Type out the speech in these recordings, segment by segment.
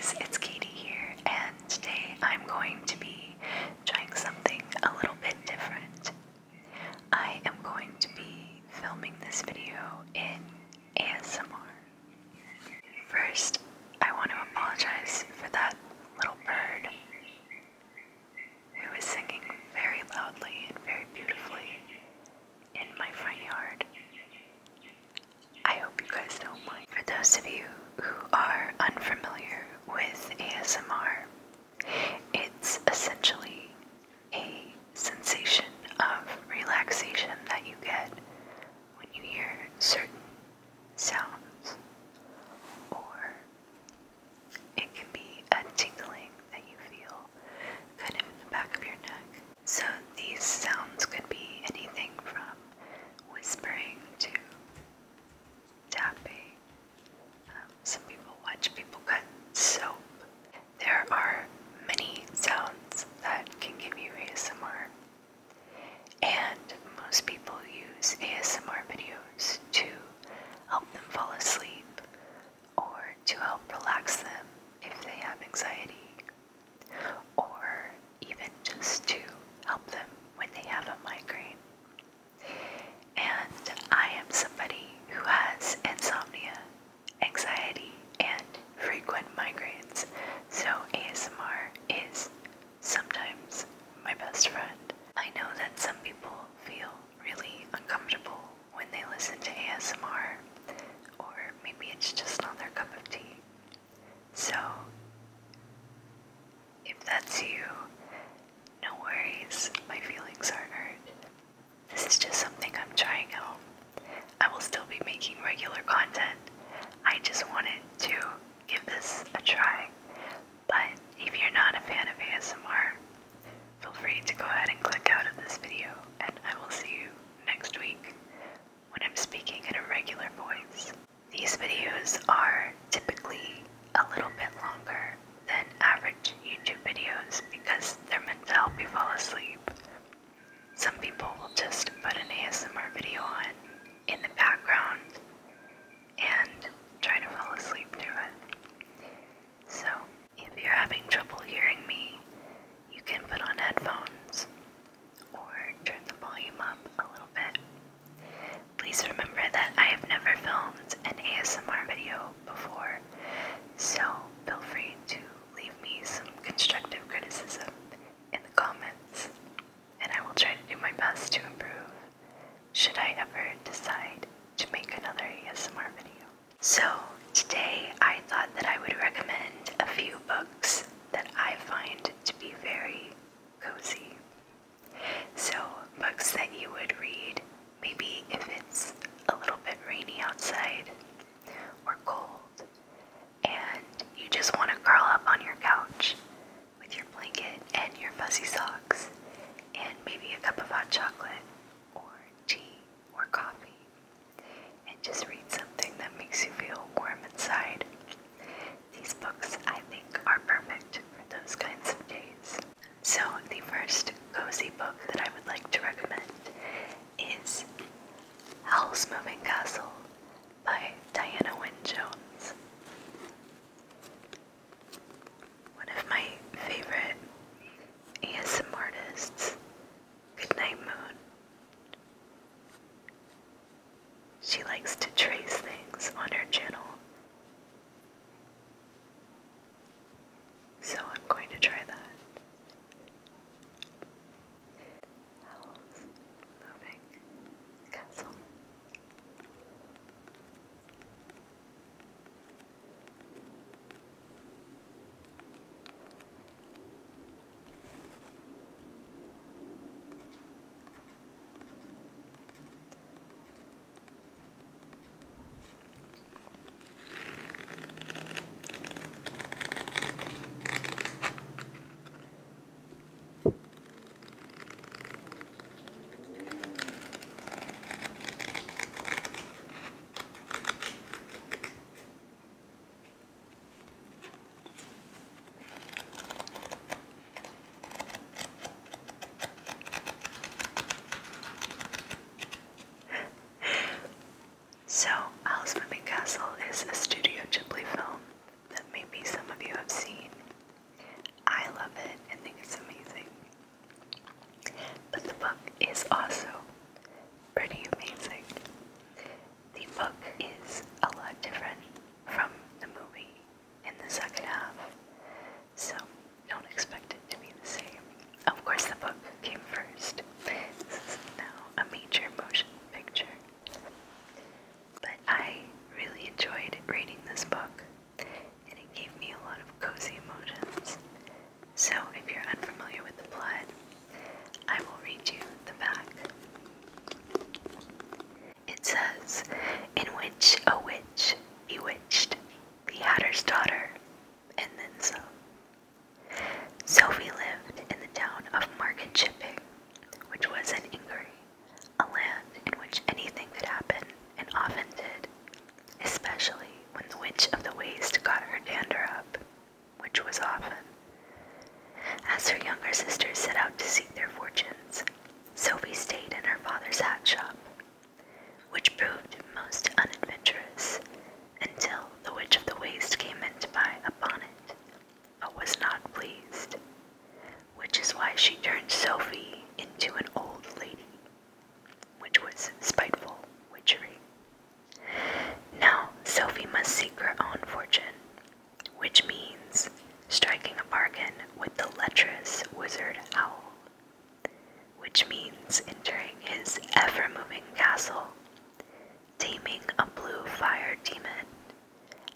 guys, it's Katy here, and today I'm going to be trying something a little bit different. I am going to be filming this video in ASMR. First, I want to apologize for that little bird who is singing very loudly and very beautifully in my front yard. I hope you guys don't mind. For those of you who are unfamiliar with ASMR, it's essentially a sensation of relaxation that you get when you hear certain sounds, or it can be a tingling that you feel kind of in the back of your neck. So these sounds could be anything from whispering to tapping. Some people watch people cut soap. There are many sounds that can give you ASMR, and most people use ASMR videos to help them fall asleep or to help relax them if they have anxiety, or even just to help them when they have a migraine. And I am somebody who has insomnia, anxiety, and frequent migraines, so ASMR is sometimes my best friend. I know that some people feel really uncomfortable when they listen to ASMR, or maybe it's just not their cup of tea. So a witch, bewitched, the Hatter's daughter, and then some. Sophie lived in the town of Market Shipping, which was in Ingery, a land in which anything could happen, and often did, especially when the Witch of the Waste got her dander up, which was often. As her younger sisters set out to seek their fortunes, Sophie stayed in her father's hat shop, which proved most unadventurous until the Witch of the Waste came in to buy a bonnet, but was not pleased, which is why she turned Sophie into an old lady, which was spiteful witchery. Now Sophie must seek her own fortune, which means striking a bargain with the lecherous wizard Owl, which means entering his ever-moving castle, taming a blue fire demon,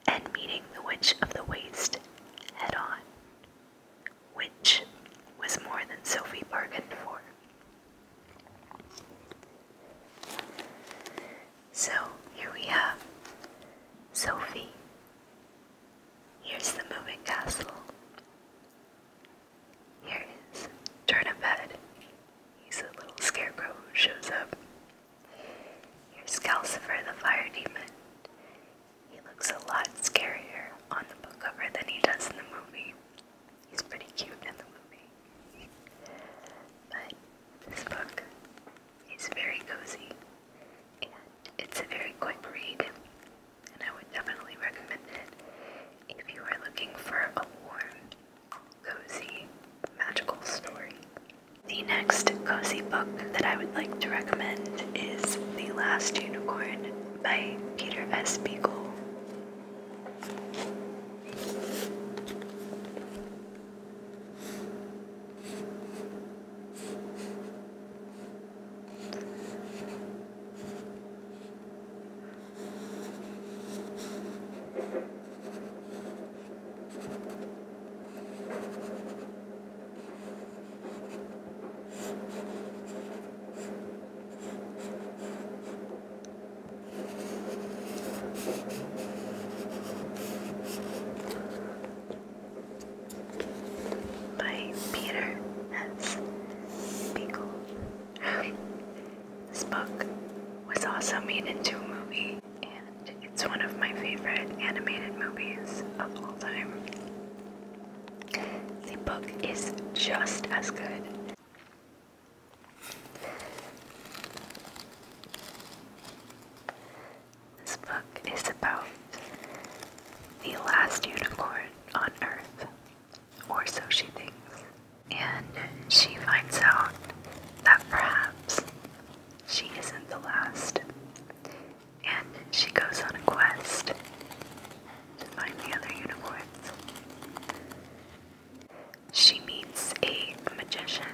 and meeting the Witch of the Waste head-on, which was more than Sophie bargained for. So here we have Sophie. Here's the moving castle. Here is Turniphead. He's a little scarecrow who shows up. Here's Calcifer, the fire demon. He looks a lot scarier on the book cover than he does in the movie. He's pretty cute in the movie. But this book is very cozy, and it's a very quick read, and I would definitely recommend it if you are looking for a warm, cozy, magical story. The next cozy book that I would like to recommend is The Last Unicorn by Peter S. Beagle. By Peter S. Beagle. This book was also made into a movie, and it's one of my favorite animated movies of all time. The book is just as good. This book is about the last unicorn on Earth, or so she thinks, and she finds out that perhaps she isn't the last, and she goes on a quest to find the other unicorns. She meets a magician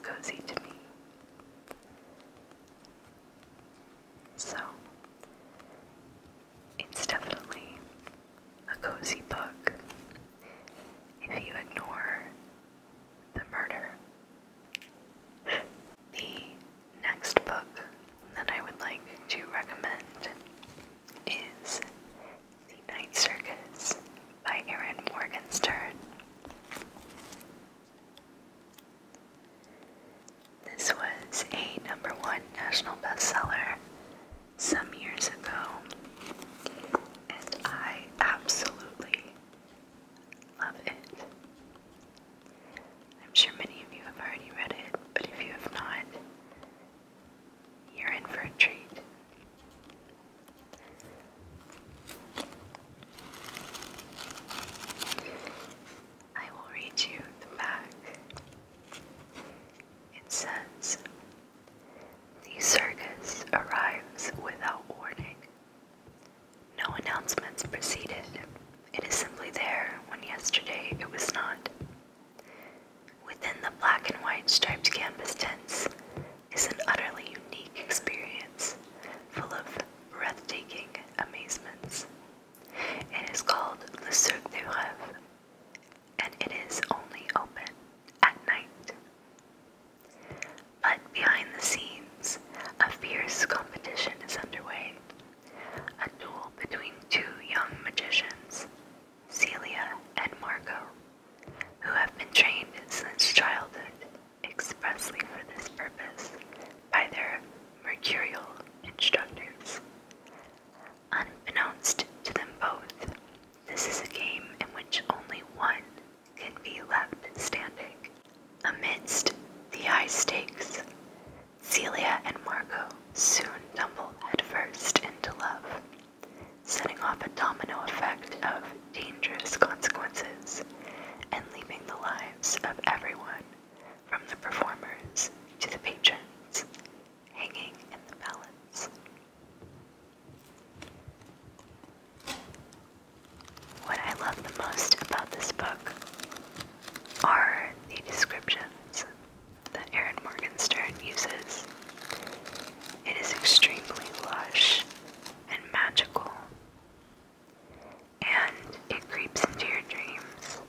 cozy to me. So, it's definitely a cozy book if you ignore the murder. The next book that I would like to recommend is The Night Circus by Erin Morgenstern. This was a #1 national bestseller some years ago, and I absolutely love it. I'm sure many of you have already read it, but if you have not, you're in for a treat. I will read you the back. It says, "The circus arrives without warning. No announcements preceded. It is simply there when yesterday it was not. Within the black and white striped canvas tents is an utterly unique experience, full of breathtaking amazements. It is called the Cirque des Rêves, and it is only open at night. But behind the scenes, a fierce competition is underway, a duel between two young magicians, Celia and Margot, who have been trained since childhood expressly for this purpose by their mercurial instructors. Unbeknownst to them both, this is a game in which only one can be left standing. Amidst the high stakes, Celia and Margot soon tumble headfirst into love, setting off a domino effect of dangerous consequences and leaving the lives of everyone, from the performers to the patrons, hanging in the balance." What I love the most about this book are the descriptions that Erin Morgenstern uses. It is extremely lush and magical, and it creeps into your dreams,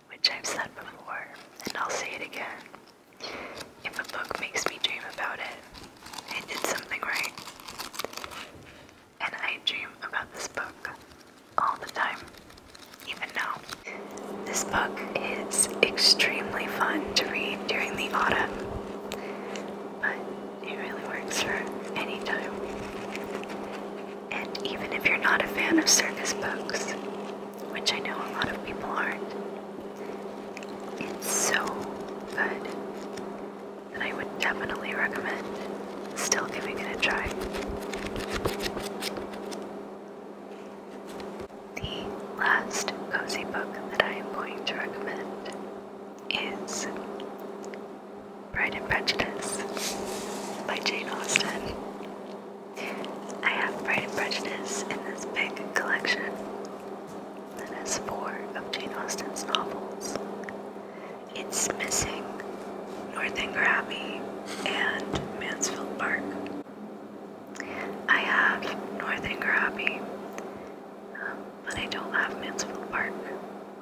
which I've said before, and I'll say it again. If a book makes me dream about it, it did something right. And I dream about this book all the time, even now. This book is extremely fun to read during the autumn, but it really works for any time. And even if you're not a fan of circus books, which I know a lot of people aren't, it's so good that I would definitely recommend still giving it a try. The last cozy book that I am going to recommend is Pride and Prejudice by Jane Austen. I have Pride and Prejudice in this big collection that has 4 of Jane Austen's novels. It's missing Northanger Abbey and Mansfield Park. I have Northanger Abbey, but I don't have Mansfield Park.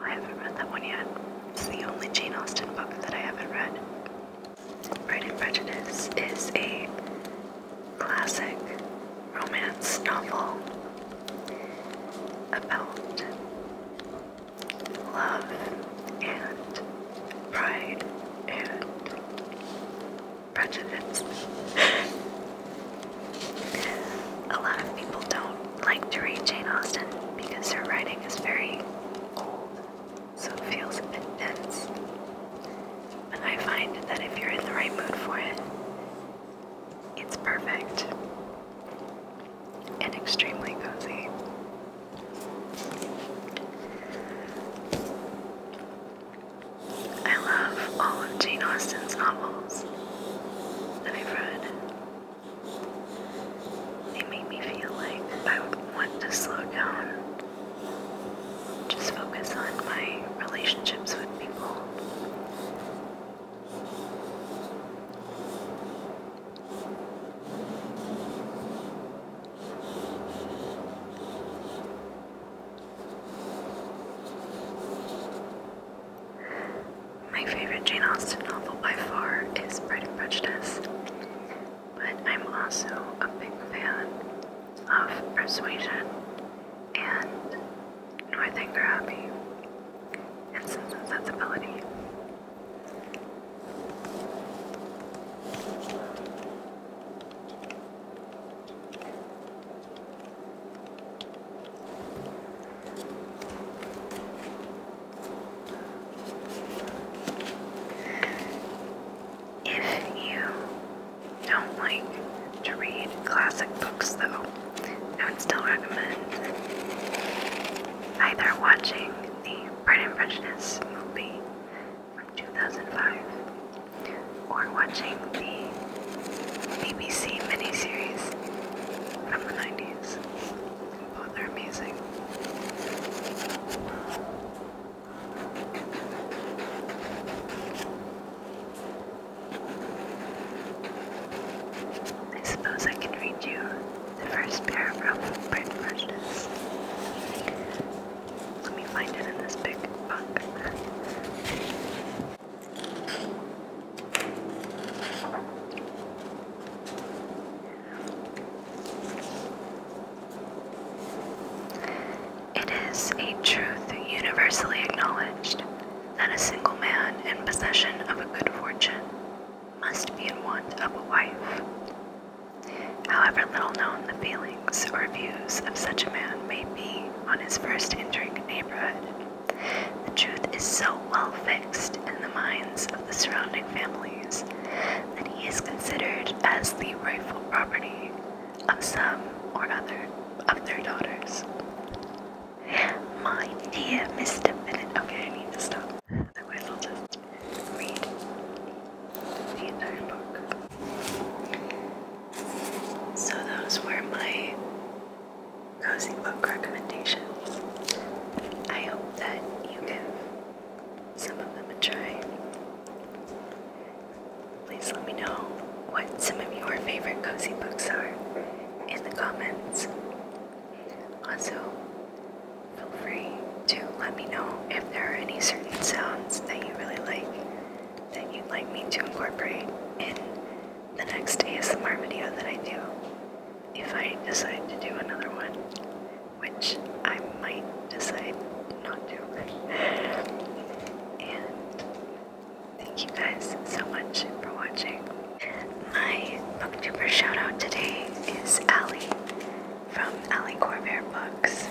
I haven't read that one yet. It's the only Jane Austen book that I haven't read. Pride and Prejudice is a classic romance novel about love and pride and prejudice. A lot of people don't like to read Jane Austen because her writing is very old, so it feels a bit dense. But I find that if you're in the right mood for it, it's perfect and extremely cozy. I love all of Jane Austen's novels that I've read. They make me feel like I would want to slow down, just focus on my relationships with people, my favorite Jane Austen novel by far is Pride and Prejudice, but I'm also a big fan of Persuasion and Northanger Abbey and Sense and Sensibility. If you don't like to read classic books though, I would still recommend either watching the Pride and Prejudice movie from 2005 or watching the BBC miniseries from the 90s. Both are amazing. I suppose I can read you the first paragraph of Pride and Prejudice. Let me find it in this big book. It is a truth universally acknowledged that a single man in possession of a good fortune must be in want of a wife. However little known the feelings or views of such a man may be on his first entering a neighborhood, the truth is so well fixed in the minds of the surrounding families that he is considered as the rightful property of some or other of their daughters. My dear Mr. Bennett. Okay, I need to stop. Otherwise I'll just read the entire book. So those were my cozy book recommendations. I hope that you give some of them a try. Please let me know what some of your favorite cozy books are in the comments. Also, feel free to let me know if there are any certain sounds that you really like that you'd like me to incorporate in the next ASMR video that I do, if I decide to do another one, which I might decide not to. And thank you guys so much for watching. My BookTuber shoutout today is Allie from Allie Corvair Books.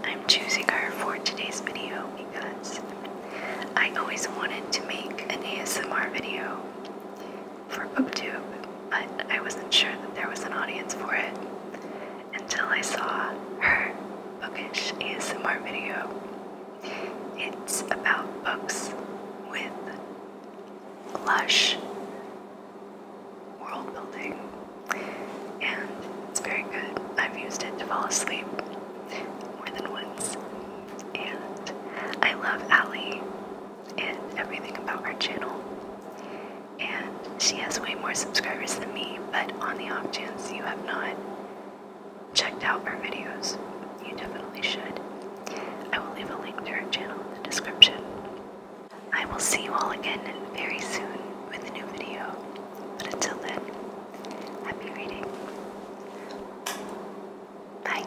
I'm choosing her for today's video because I always wanted to make an ASMR video for BookTube, but I wasn't sure that there was an audience for it until I saw her bookish ASMR video. It's about books with lush world building, and it's very good. I've used it to fall asleep more than once, and I love Allie and everything about her channel. And she has way more subscribers than me, but on the off chance you have not checked out her videos, you definitely should. I will leave a link to her channel in the description. I will see you all again very soon with a new video, but until then, happy reading. Bye.